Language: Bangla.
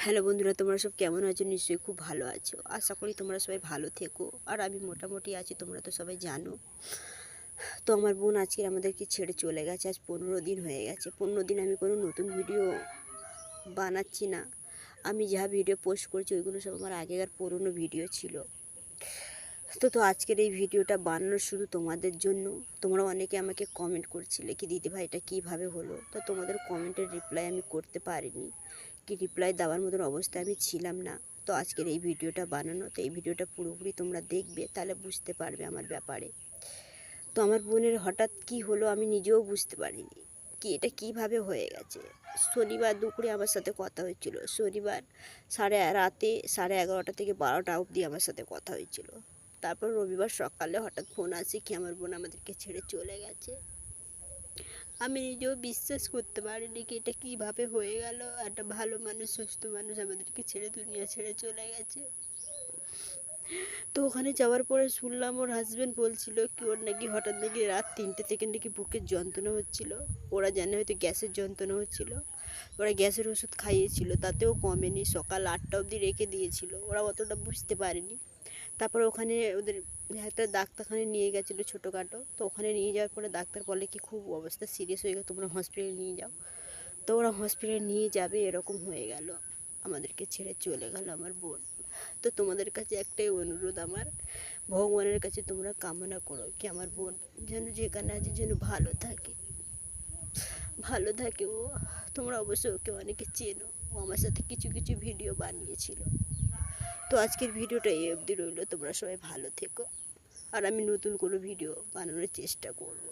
হ্যালো বন্ধুরা, তোমরা সব কেমন আছো? নিশ্চয়ই খুব ভালো আছো। আশা করি তোমরা সবাই ভালো থেকো। আর আমি মোটামুটি আছি, তোমরা তো সবাই জানো। তো আমার বোন আজকে আমাদেরকে ছেড়ে চলে গেছে। আজ 15 দিন হয়ে গেছে। 15 দিন আমি কোনো নতুন ভিডিও বানাচ্ছি না। আমি যা ভিডিও পোস্ট করছি ওইগুলো সব আমার আগেকার পুরনো ভিডিও ছিল। তো আজকের এই ভিডিওটা বানানো শুধু তোমাদের জন্য। তোমরা অনেকে আমাকে কমেন্ট করছিলে কি দিদিভাই এটা কীভাবে হলো। তো তোমাদের কমেন্টের রিপ্লাই আমি করতে পারিনি, কি রিপ্লাই দেওয়ার মতন অবস্থায় আমি ছিলাম না। তো আজকের এই ভিডিওটা বানানো, তো এই ভিডিওটা পুরোপুরি তোমরা দেখবে, তাহলে বুঝতে পারবে আমার ব্যাপারে। তো আমার বোনের হঠাৎ কি হলো আমি নিজেও বুঝতে পারিনি, কি এটা কিভাবে হয়ে গেছে। শনিবার দুপুরে আমার সাথে কথা হয়েছিল। শনিবার রাতে 11:30 থেকে 12টা অবধি আমার সাথে কথা হয়েছিল। তারপর রবিবার সকালে হঠাৎ ফোন আসে কি আমার বোন আমাদেরকে ছেড়ে চলে গেছে। আমি নিজেও বিশ্বাস করতে পারিনি কি এটা কীভাবে হয়ে গেল। একটা ভালো মানুষ, সুস্থ মানুষ আমাদেরকে ছেড়ে দুনিয়া ছেড়ে চলে গেছে। তো ওখানে যাওয়ার পরে শুনলাম ওর হাজব্যান্ড বলছিল কি ওর নাকি হঠাৎ নাকি রাত 3টে থেকে নাকি বুকের যন্ত্রণা হচ্ছিল। ওরা জানে হয়তো গ্যাসের যন্ত্রণা হচ্ছিল। ওরা গ্যাসের ওষুধ খাইয়েছিল, তাতেও কমেনি। সকাল 8টা অবধি রেখে দিয়েছিল, ওরা অতটা বুঝতে পারেনি। তারপর ওখানে ওদের একটা ডাক্তারখানায় নিয়ে গেছিলো ছোটোখাটো। তো ওখানে নিয়ে যাওয়ার পরে ডাক্তার বলে কি খুব অবস্থা সিরিয়াস হয়ে গেছে, তোমরা হসপিটালে নিয়ে যাও। তো ওরা হসপিটালে নিয়ে যাবে, এরকম হয়ে গেল। আমাদেরকে ছেড়ে চলে গেল আমার বোন। তো তোমাদের কাছে একটাই অনুরোধ আমার, ভগবানের কাছে তোমরা কামনা করো কি আমার বোন যেন যেখানে আছে যেন ভালো থাকে, ভালো থাকে ও। তোমরা অবশ্যই ওকে অনেকে চেনো, ও আমার সাথে কিছু কিছু ভিডিও বানিয়েছিল। তো আজকের ভিডিওটা এই অবধি রইলো। তোমরা সবাই ভালো থেকো, আর আমি নতুন কোনো ভিডিও বানানোর চেষ্টা করব।